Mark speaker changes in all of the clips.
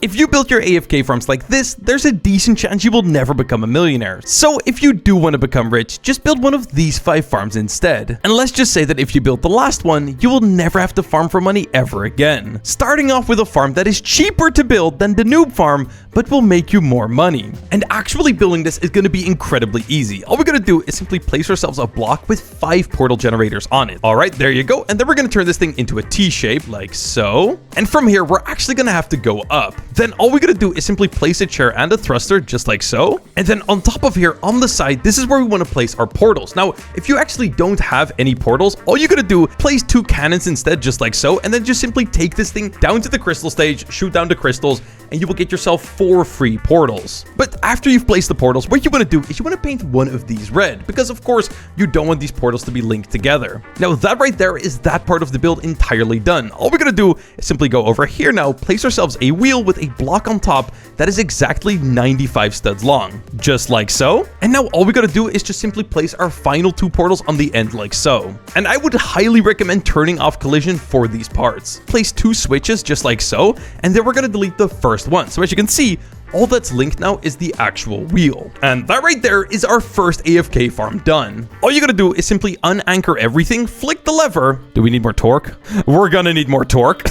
Speaker 1: If you build your AFK farms like this, there's a decent chance you will never become a millionaire. So if you do want to become rich, just build one of these 5 farms instead. And let's just say that if you build the last one, you will never have to farm for money ever again. Starting off with a farm that is cheaper to build than the noob farm, but will make you more money. And actually building this is going to be incredibly easy. All we're going to do is simply place ourselves a block with 5 portal generators on it. All right, there you go. And then we're going to turn this thing into a T shape like so. And from here, we're actually going to have to go up. Then all we're going to do is simply place a chair and a thruster just like so. And then on top of here, on the side, this is where we want to place our portals. Now, if you actually don't have any portals, all you're going to do, place 2 cannons instead just like so. And then just simply take this thing down to the crystal stage, shoot down the crystals, and you will get yourself 4 free portals. But after you've placed the portals, what you want to do is you want to paint one of these red, because of course you don't want these portals to be linked together. Now that right there is that part of the build entirely done. All we're going to do is simply go over here now, place ourselves a wheel with a block on top that is exactly 95 studs long, just like so. And now all we got to do is just simply place our final 2 portals on the end like so. And I would highly recommend turning off collision for these parts. Place 2 switches just like so, and then we're going to delete the first one. So as you can see, all that's linked now is the actual wheel. And that right there is our first AFK farm done. All you gotta do is simply unanchor everything, flick the lever. Do we need more torque? We're gonna need more torque.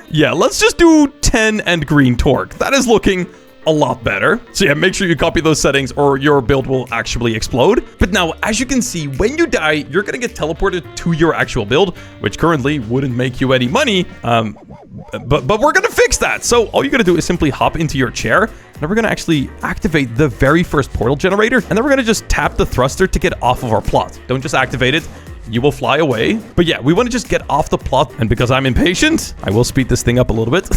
Speaker 1: Yeah, let's just do 10 and green torque. That is looking a lot better. So yeah, make sure you copy those settings or your build will actually explode. But now, as you can see, when you die, you're gonna get teleported to your actual build, which currently wouldn't make you any money. But we're gonna fix that. So all you gotta do is simply hop into your chair. Now we're gonna actually activate the very first portal generator, and then we're gonna just tap the thruster to get off of our plot. Don't just activate it. You will fly away. But yeah, we want to just get off the plot. And because I'm impatient, I will speed this thing up a little bit.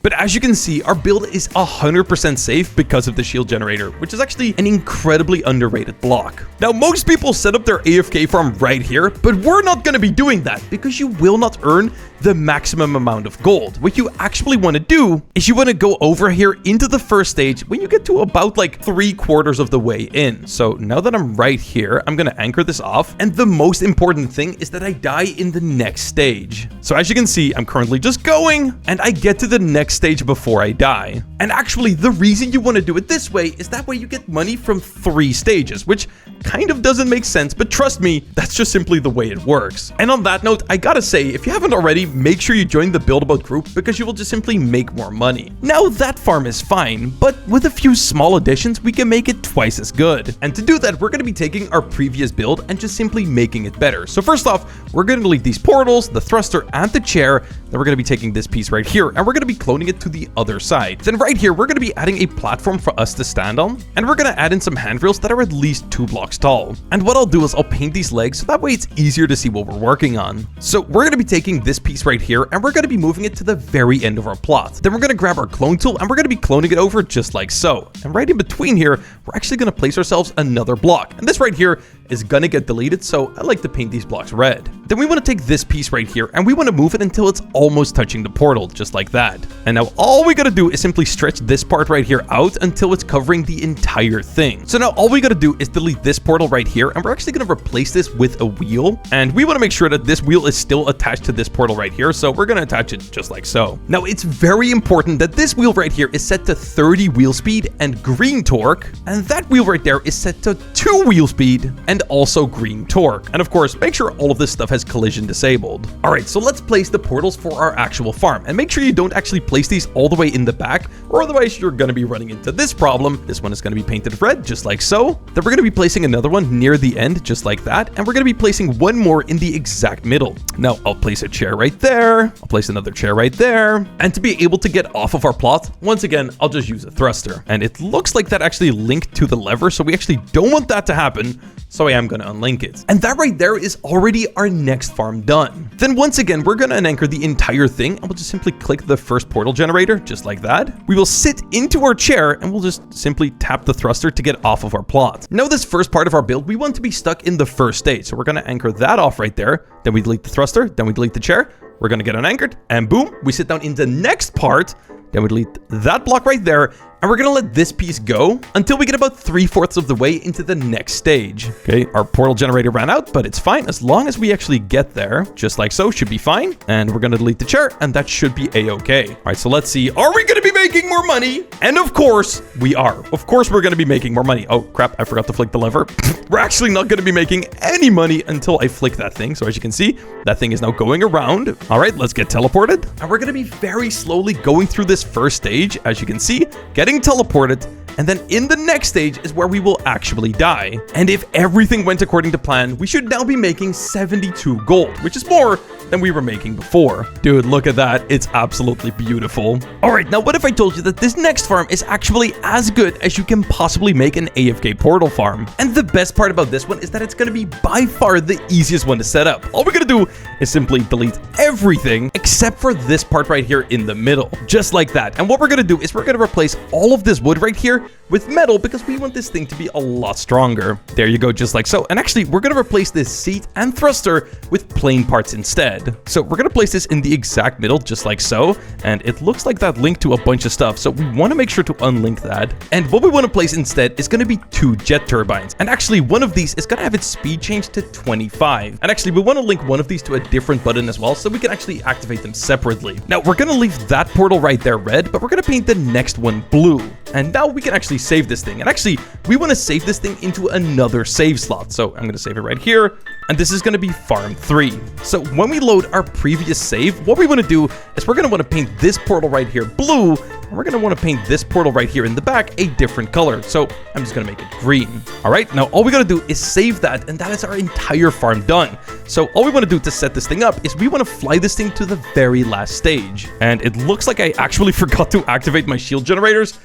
Speaker 1: But as you can see, our build is 100% safe because of the shield generator, which is actually an incredibly underrated block. Now, most people set up their AFK farm right here, but we're not going to be doing that because you will not earn the maximum amount of gold. What you actually want to do is you want to go over here into the first stage when you get to about like 3/4 of the way in. So now that I'm right here, I'm going to anchor this off. And the most important thing is that I die in the next stage. So as you can see, I'm currently just going and I get to the next stage before I die. And actually, the reason you want to do it this way is that way you get money from 3 stages, which kind of doesn't make sense, but trust me, that's just simply the way it works. And on that note, I gotta say, if you haven't already, make sure you join the Build About group because you will just simply make more money. Now that farm is fine, but with a few small additions, we can make it twice as good. And to do that, we're gonna be taking our previous build and just simply making it better. So first off, we're gonna delete these portals, the thruster, and the chair. Then we're gonna be taking this piece right here, and we're gonna be cloning it to the other side. Then right here, we're gonna be adding a platform for us to stand on, and we're gonna add in some handrails that are at least 2 blocks tall. And what I'll do is I'll paint these legs so that way it's easier to see what we're working on. So we're gonna be taking this piece right here, and we're gonna be moving it to the very end of our plot. Then we're gonna grab our clone tool, and we're gonna be cloning it over just like so. And right in between here, we're actually gonna place ourselves another block. And this right here is gonna get deleted, so I like to paint these blocks red. Then we want to take this piece right here and we want to move it until it's almost touching the portal, just like that. And now all we gotta do is simply stretch this part right here out until it's covering the entire thing. So now all we gotta do is delete this portal right here, and we're actually gonna replace this with a wheel. And we want to make sure that this wheel is still attached to this portal right here, so we're gonna attach it just like so. Now it's very important that this wheel right here is set to 30 wheel speed and green torque, and that wheel right there is set to 2 wheel speed and also green torque. And of course, make sure all of this stuff has collision disabled. All right, so let's place the portals for our actual farm, and make sure you don't actually place these all the way in the back, or otherwise you're gonna be running into this problem. This one is gonna be painted red, just like so. Then we're gonna be placing another one near the end, just like that, and we're gonna be placing one more in the exact middle. Now, I'll place a chair right there, I'll place another chair right there, and to be able to get off of our plot, once again, I'll just use a thruster. And it looks like that actually linked to the lever, so we actually don't want that to happen, so I am gonna unlink it. And that right there is already our next farm done. Then once again, we're gonna unanchor the entire thing, and we'll just simply click the first portal generator, just like that. We will sit into our chair, and we'll just simply tap the thruster to get off of our plot. Now this first part of our build, we want to be stuck in the first stage, so we're gonna anchor that off right there. Then we delete the thruster, then we delete the chair. We're gonna get unanchored, and boom, we sit down in the next part. Then we delete that block right there, and we're gonna let this piece go until we get about 3/4 of the way into the next stage. Okay, our portal generator ran out, but it's fine as long as we actually get there. Just like so, should be fine. And we're gonna delete the chair, and that should be a-okay. All right, so let's see. Are we gonna be making more money? And of course, we are. Of course, we're gonna be making more money. Oh, crap, I forgot to flick the lever. We're actually not gonna be making any money until I flick that thing. So as you can see, that thing is now going around. All right, let's get teleported. And we're gonna be very slowly going through this first stage, as you can see, getting teleported. And then in the next stage is where we will actually die. And if everything went according to plan, we should now be making 72 gold, which is more than we were making before. Dude, look at that. It's absolutely beautiful. All right, now what if I told you that this next farm is actually as good as you can possibly make an AFK portal farm? And the best part about this one is that it's going to be by far the easiest one to set up. All we're going to do is simply delete everything except for this part right here in the middle, just like that. And what we're going to do is we're going to replace all of this wood right here with metal because we want this thing to be a lot stronger. There you go, just like so. And actually, we're going to replace this seat and thruster with plain parts instead. So we're going to place this in the exact middle, just like so. And it looks like that linked to a bunch of stuff. So we want to make sure to unlink that. And what we want to place instead is going to be 2 jet turbines. And actually, one of these is going to have its speed changed to 25. And actually, we want to link one of these to a different button as well, so we can actually activate them separately. Now, we're going to leave that portal right there red, but we're going to paint the next one blue. And now we can actually save this thing. And actually, we want to save this thing into another save slot. So I'm going to save it right here. And this is going to be farm 3. So when we load our previous save, what we want to do is we're going to want to paint this portal right here blue. And we're going to want to paint this portal right here in the back a different color. So I'm just going to make it green. All right, now all we got to do is save that. And that is our entire farm done. So all we want to do to set this thing up is we want to fly this thing to the very last stage. And it looks like I actually forgot to activate my shield generators.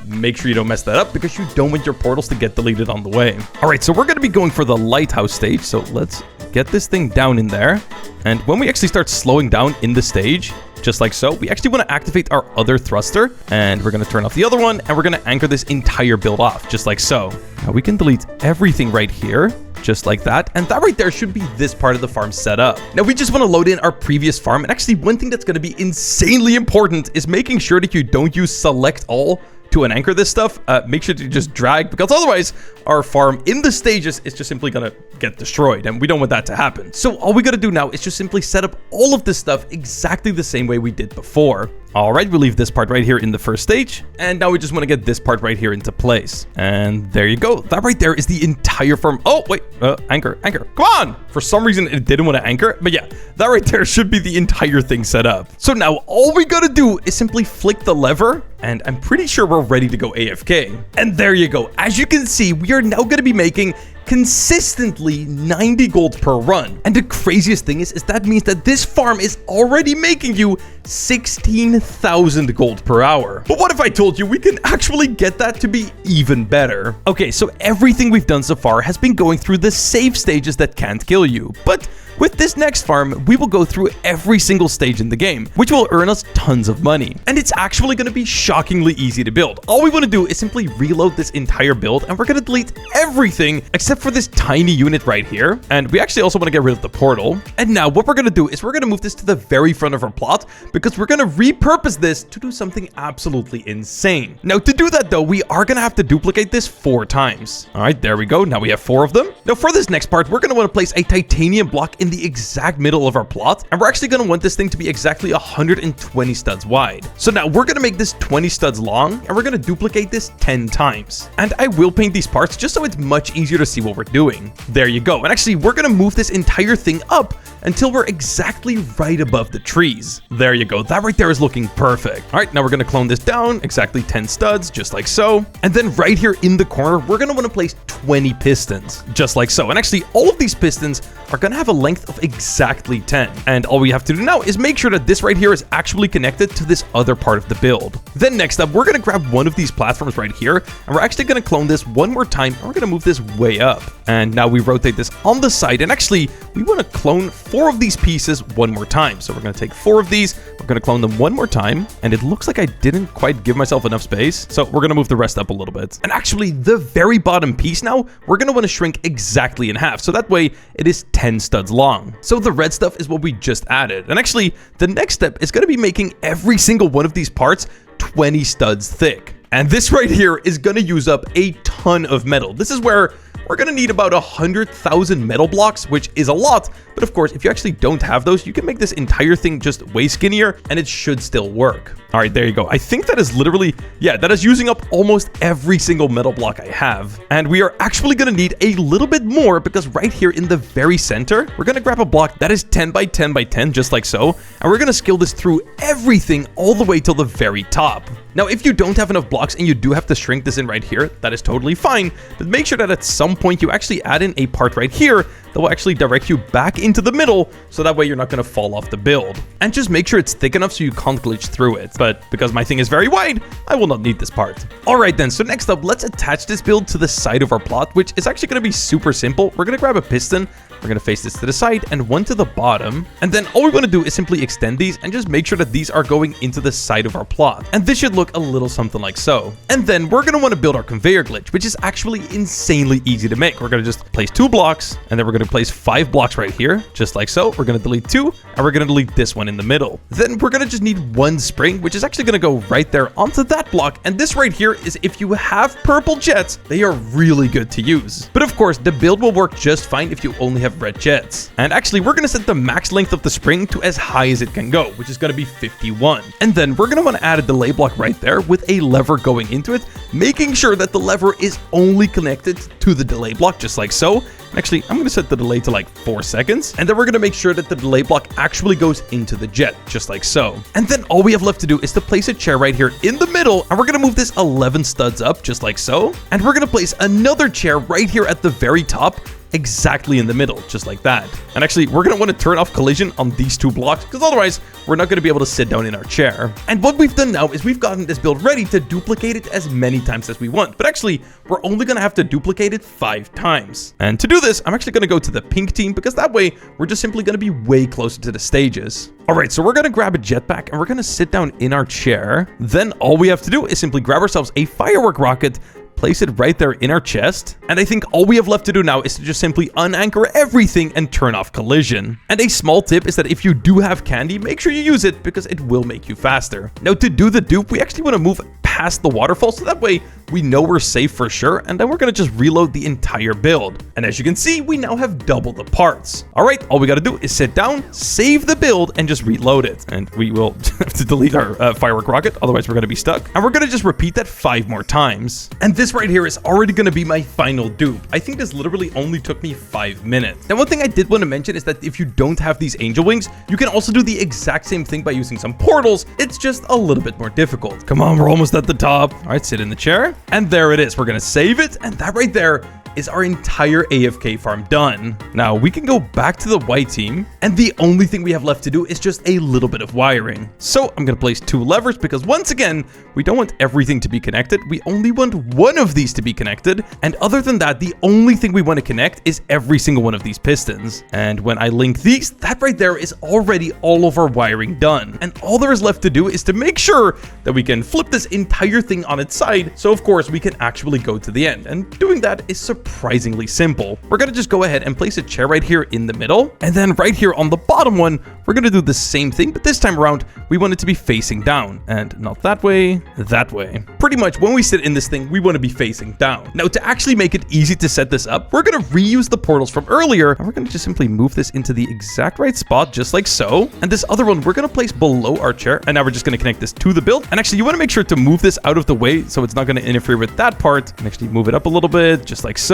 Speaker 1: Make sure you don't mess that up because you don't want your portals to get deleted on the way. All right, so we're going to be going for the lighthouse stage. So let's get this thing down in there. And when we actually start slowing down in the stage, just like so, we actually want to activate our other thruster. And we're going to turn off the other one. And we're going to anchor this entire build off, just like so. Now we can delete everything right here, just like that. And that right there should be this part of the farm set up. Now we just want to load in our previous farm. And actually one thing that's going to be insanely important is making sure that you don't use select all to unanchor this stuff. Make sure to just drag, because otherwise our farm in the stages is just simply gonna get destroyed, and we don't want that to happen. So all we gotta do now is just simply set up all of this stuff exactly the same way we did before. All right, we leave this part right here in the first stage, and now we just want to get this part right here into place. And there you go. That right there is the entire farm. Oh, wait, anchor, come on. For some reason, it didn't want to anchor, but yeah, that right there should be the entire thing set up. So now all we gotta do is simply flick the lever, and I'm pretty sure we're ready to go AFK. And there you go. As you can see, we are now gonna be making consistently 90 gold per run. And the craziest thing is that means that this farm is already making you 16,000 gold per hour. But what if I told you we can actually get that to be even better? Okay, so everything we've done so far has been going through the safe stages that can't kill you. But with this next farm, we will go through every single stage in the game, which will earn us tons of money. And it's actually going to be shockingly easy to build. All we want to do is simply reload this entire build, and we're going to delete everything except for this tiny unit right here. And we actually also want to get rid of the portal. And now what we're going to do is we're going to move this to the very front of our plot, because we're going to repurpose this to do something absolutely insane. Now to do that though, we are going to have to duplicate this 4 times. All right, there we go. Now we have 4 of them. Now for this next part, we're going to want to place a titanium block in the exact middle of our plot, and we're actually going to want this thing to be exactly 120 studs wide. So now we're going to make this 20 studs long, and we're going to duplicate this 10 times. And I will paint these parts just so it's much easier to see what we're doing. There you go. And actually, we're going to move this entire thing up until we're exactly right above the trees. There you go. That right there is looking perfect. All right, now we're going to clone this down exactly 10 studs, just like so. And then right here in the corner, we're going to want to place 20 pistons, just like so. And actually, all of these pistons are going to have a length of exactly 10. And all we have to do now is make sure that this right here is actually connected to this other part of the build. Then next up, we're going to grab one of these platforms right here, and we're actually going to clone this one more time, and we're going to move this way up. And now we rotate this on the side, and actually, we want to clone 4 of these pieces one more time. So we're going to take 4 of these, we're going to clone them one more time, and it looks like I didn't quite give myself enough space. So we're going to move the rest up a little bit. And actually, the very bottom piece now, we're going to want to shrink exactly in half. So that way, it is 10 studs long. So the red stuff is what we just added. And actually, the next step is going to be making every single one of these parts 20 studs thick. And this right here is going to use up a ton of metal. This is where we're going to need about 100,000 metal blocks, which is a lot. But of course, if you actually don't have those, you can make this entire thing just way skinnier and it should still work. All right, there you go. I think that is literally, yeah, that is using up almost every single metal block I have. And we are actually going to need a little bit more because right here in the very center, we're going to grab a block that is 10 by 10 by 10, just like so. And we're going to scale this through everything all the way till the very top. Now, if you don't have enough blocks and you do have to shrink this in right here, that is totally fine. But make sure that at some point you actually add in a part right here that will actually direct you back into the middle, so that way you're not going to fall off the build. And just make sure it's thick enough so you can't glitch through it. But because my thing is very wide, I will not need this part. All right then, so next up, let's attach this build to the side of our plot, which is actually going to be super simple. We're going to grab a piston. We're going to face this to the side and one to the bottom. And then all we want to do is simply extend these and just make sure that these are going into the side of our plot. And this should look a little something like so. And then we're going to want to build our conveyor glitch, which is actually insanely easy to make. We're going to just place 2 blocks and then we're going to place 5 blocks right here, just like so. We're going to delete 2 and we're going to delete this one in the middle. Then we're going to just need 1 spring, which is actually going to go right there onto that block. And this right here is if you have purple jets, they are really good to use. But of course, the build will work just fine if you only have red jets. And actually, we're going to set the max length of the spring to as high as it can go, which is going to be 51. And then we're going to want to add a delay block right there with a lever going into it, making sure that the lever is only connected to the delay block, just like so. Actually, I'm going to set the delay to like 4 seconds. And then we're going to make sure that the delay block actually goes into the jet, just like so. And then all we have left to do is to place a chair right here in the middle. And we're going to move this 11 studs up, just like so. And we're going to place another chair right here at the very top, exactly in the middle, just like that. And actually, we're going to want to turn off collision on these 2 blocks because otherwise we're not going to be able to sit down in our chair. And what we've done now is we've gotten this build ready to duplicate it as many times as we want. But actually, we're only going to have to duplicate it 5 times. And to do this, I'm actually going to go to the pink team because that way we're just simply going to be way closer to the stages. All right, so we're going to grab a jetpack and we're going to sit down in our chair. Then all we have to do is simply grab ourselves a firework rocket, place it right there in our chest. And I think all we have left to do now is to just simply unanchor everything and turn off collision. And a small tip is that if you do have candy, make sure you use it because it will make you faster. Now to do the dupe, we actually want to move past the waterfall so that way we know we're safe for sure. And then we're going to just reload the entire build. And as you can see, we now have double the parts. All right, all we got to do is sit down, save the build, and just reload it. And we will have to delete our firework rocket. Otherwise, we're going to be stuck. And we're going to just repeat that 5 more times. And this right here is already going to be my final dupe. I think this literally only took me 5 minutes. Now, one thing I did want to mention is that if you don't have these angel wings, you can also do the exact same thing by using some portals. It's just a little bit more difficult. Come on, we're almost at the top. All right, sit in the chair. And there it is. We're going to save it. And that right there is our entire AFK farm done. Now we can go back to the white team and the only thing we have left to do is just a little bit of wiring. So I'm going to place 2 levers because once again, we don't want everything to be connected. We only want one of these to be connected. And other than that, the only thing we want to connect is every single one of these pistons. And when I link these, that right there is already all of our wiring done. And all there is left to do is to make sure that we can flip this entire thing on its side. So of course we can actually go to the end. And doing that is surprisingly simple. We're going to just go ahead and place a chair right here in the middle. And then right here on the bottom one, we're going to do the same thing, but this time around, we want it to be facing down and not that way, that way. Pretty much when we sit in this thing, we want to be facing down. Now to actually make it easy to set this up, we're going to reuse the portals from earlier and we're going to just simply move this into the exact right spot, just like so. And this other one, we're going to place below our chair. And now we're just going to connect this to the build. And actually you want to make sure to move this out of the way so it's not going to interfere with that part. And actually move it up a little bit, just like so.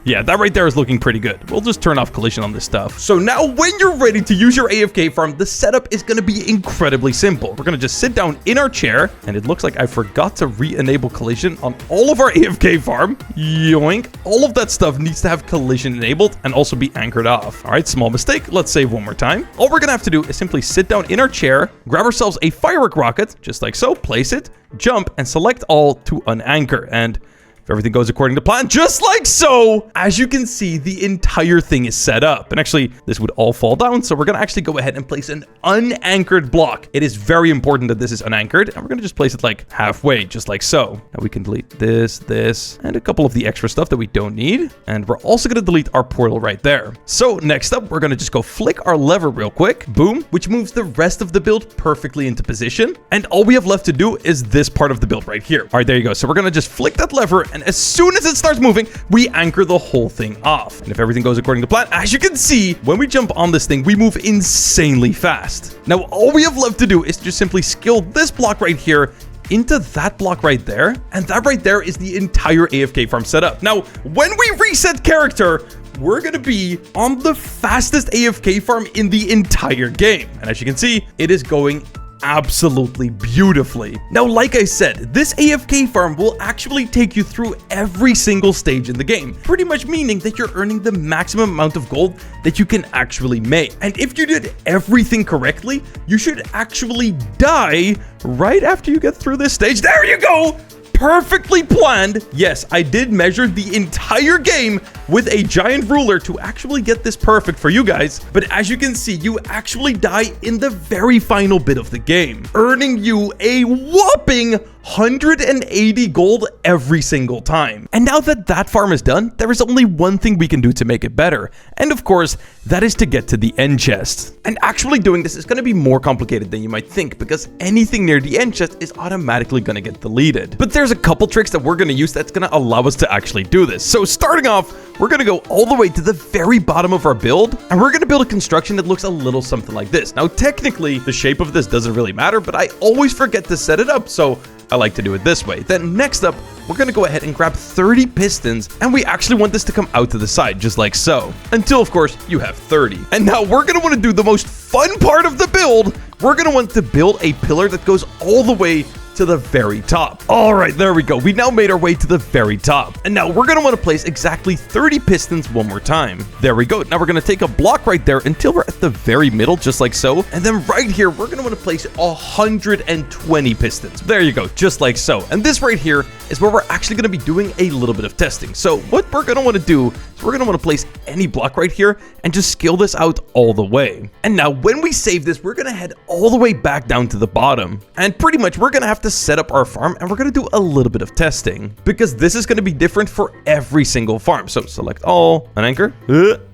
Speaker 1: Yeah, that right there is looking pretty good. We'll just turn off collision on this stuff. So now when you're ready to use your AFK farm, the setup is going to be incredibly simple. We're going to just sit down in our chair, and it looks like I forgot to re-enable collision on all of our AFK farm. Yoink. All of that stuff needs to have collision enabled and also be anchored off. All right, small mistake. Let's save one more time. All we're going to have to do is simply sit down in our chair, grab ourselves a firework rocket, just like so, place it, jump, and select all to unanchor. And if everything goes according to plan, just like so, as you can see, the entire thing is set up. And actually, this would all fall down. So we're going to actually go ahead and place an unanchored block. It is very important that this is unanchored. And we're going to just place it like halfway, just like so. Now we can delete this, and a couple of the extra stuff that we don't need. And we're also going to delete our portal right there. So next up, we're going to just go flick our lever real quick. Boom, which moves the rest of the build perfectly into position. And all we have left to do is this part of the build right here. All right, there you go. So we're going to just flick that lever. And as soon as it starts moving, we anchor the whole thing off. And if everything goes according to plan, as you can see, when we jump on this thing, we move insanely fast. Now, all we have left to do is just simply skill this block right here into that block right there. And that right there is the entire AFK farm setup. Now, when we reset character, we're going to be on the fastest AFK farm in the entire game. And as you can see, it is going absolutely beautifully. Now, like I said, this AFK farm will actually take you through every single stage in the game, pretty much meaning that you're earning the maximum amount of gold that you can actually make. And if you did everything correctly, you should actually die right after you get through this stage. There you go! Perfectly planned. Yes, I did measure the entire game with a giant ruler to actually get this perfect for you guys. But as you can see, you actually die in the very final bit of the game, earning you a whopping 180 gold every single time. And now that that farm is done, there is only one thing we can do to make it better. And of course, that is to get to the end chest. And actually doing this is going to be more complicated than you might think, because anything near the end chest is automatically going to get deleted. But there's a couple tricks that we're going to use that's going to allow us to actually do this. So starting off, we're going to go all the way to the very bottom of our build, and we're going to build a construction that looks a little something like this. Now, technically, the shape of this doesn't really matter, but I always forget to set it up, so I like to do it this way. Then next up, we're going to go ahead and grab 30 pistons, and we actually want this to come out to the side, just like so. Until, of course, you have 30. And now we're going to want to do the most fun part of the build. We're going to want to build a pillar that goes all the way to the very top. All right, there we go. We now made our way to the very top. And now we're going to want to place exactly 30 pistons one more time. There we go. Now we're going to take a block right there until we're at the very middle, just like so. And then right here, we're going to want to place 120 pistons. There you go, just like so. And this right here is where we're actually going to be doing a little bit of testing. So what we're going to want to do is we're going to want to place any block right here and just scale this out all the way. And now when we save this, we're going to head all the way back down to the bottom. And pretty much we're going to have to set up our farm, and we're going to do a little bit of testing, because this is going to be different for every single farm. So select all and anchor.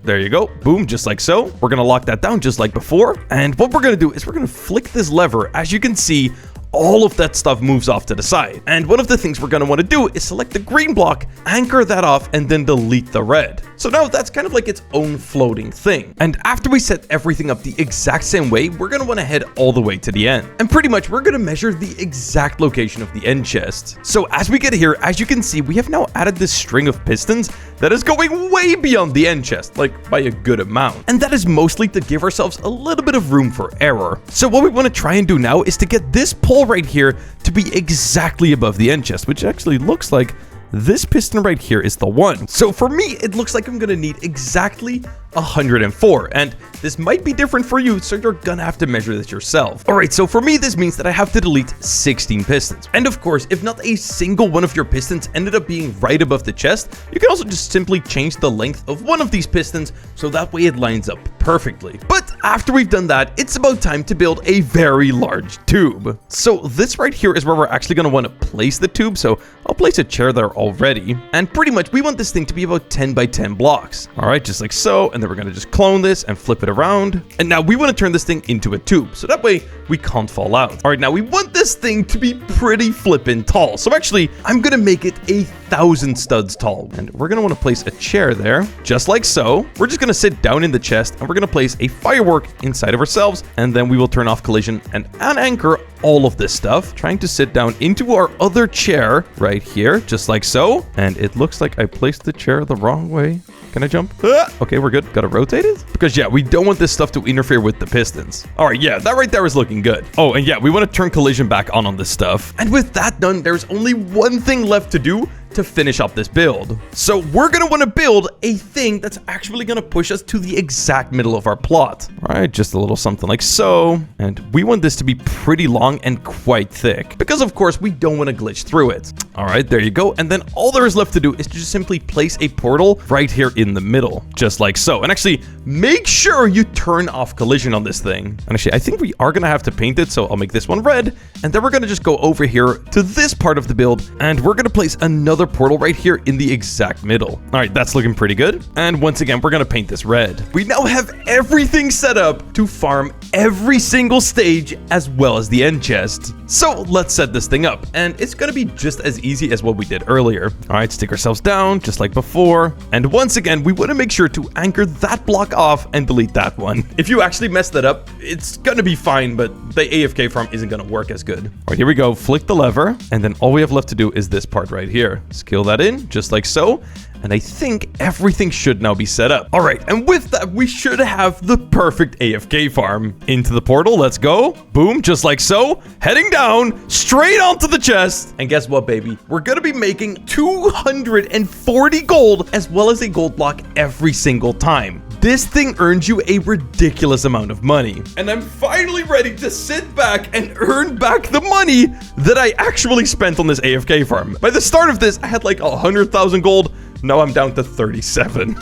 Speaker 1: There you go. Boom, just like so. We're going to lock that down just like before. And what we're going to do is we're going to flick this lever. As you can see, all of that stuff moves off to the side. And one of the things we're going to want to do is select the green block, anchor that off, and then delete the red. So now that's kind of like its own floating thing. And after we set everything up the exact same way, we're going to want to head all the way to the end. And pretty much we're going to measure the exact location of the end chest. So as we get here, as you can see, we have now added this string of pistons that is going way beyond the end chest, like by a good amount. And that is mostly to give ourselves a little bit of room for error. So what we want to try and do now is to get this pole right here to be exactly above the end chest, which actually looks like this piston right here is the one. So for me, it looks like I'm going to need exactly 104, and this might be different for you, so you're gonna have to measure this yourself. All right, so for me, this means that I have to delete 16 pistons. And of course, if not a single one of your pistons ended up being right above the chest, you can also just simply change the length of one of these pistons, so that way it lines up perfectly. But after we've done that, it's about time to build a very large tube. So this right here is where we're actually gonna want to place the tube, so I'll place a chair there already. And pretty much, we want this thing to be about 10 by 10 blocks. All right, just like so, and then we're going to just clone this and flip it around. And now we want to turn this thing into a tube, so that way we can't fall out. All right, now we want this thing to be pretty flippin' tall. So actually, I'm going to make it 1,000 studs tall. And we're going to want to place a chair there, just like so. We're just going to sit down in the chest, and we're going to place a firework inside of ourselves. And then we will turn off collision and unanchor all of this stuff, trying to sit down into our other chair right here, just like so. And it looks like I placed the chair the wrong way. Can I jump? Okay, we're good. Gotta rotate it? Because yeah, we don't want this stuff to interfere with the pistons. All right, yeah, that right there is looking good. Oh, and yeah, we want to turn collision back on this stuff. And with that done, there's only one thing left to do to finish up this build. So we're going to want to build a thing that's actually going to push us to the exact middle of our plot. All right, just a little something like so. And we want this to be pretty long and quite thick because, of course, we don't want to glitch through it. All right, there you go. And then all there is left to do is to just simply place a portal right here in the middle, just like so. And actually, make sure you turn off collision on this thing. And actually, I think we are going to have to paint it, so I'll make this one red. And then we're going to just go over here to this part of the build, and we're going to place another portal right here in the exact middle. All right, that's looking pretty good. And once again, we're going to paint this red. We now have everything set up to farm every single stage as well as the end chest. So let's set this thing up, and it's going to be just as easy as what we did earlier. All right, stick ourselves down just like before. And once again, we want to make sure to anchor that block off and delete that one. If you actually mess that up, it's going to be fine, but the AFK farm isn't going to work as good. All right, here we go. Flick the lever, and then all we have left to do is this part right here. Scale that in just like so. And I think everything should now be set up. All right, and with that, we should have the perfect AFK farm. Into the portal, let's go. Boom, just like so. Heading down, straight onto the chest. And guess what, baby? We're gonna be making 240 gold as well as a gold block every single time. This thing earns you a ridiculous amount of money. And I'm finally ready to sit back and earn back the money that I actually spent on this AFK farm. By the start of this, I had like 100,000 gold. Now I'm down to 37.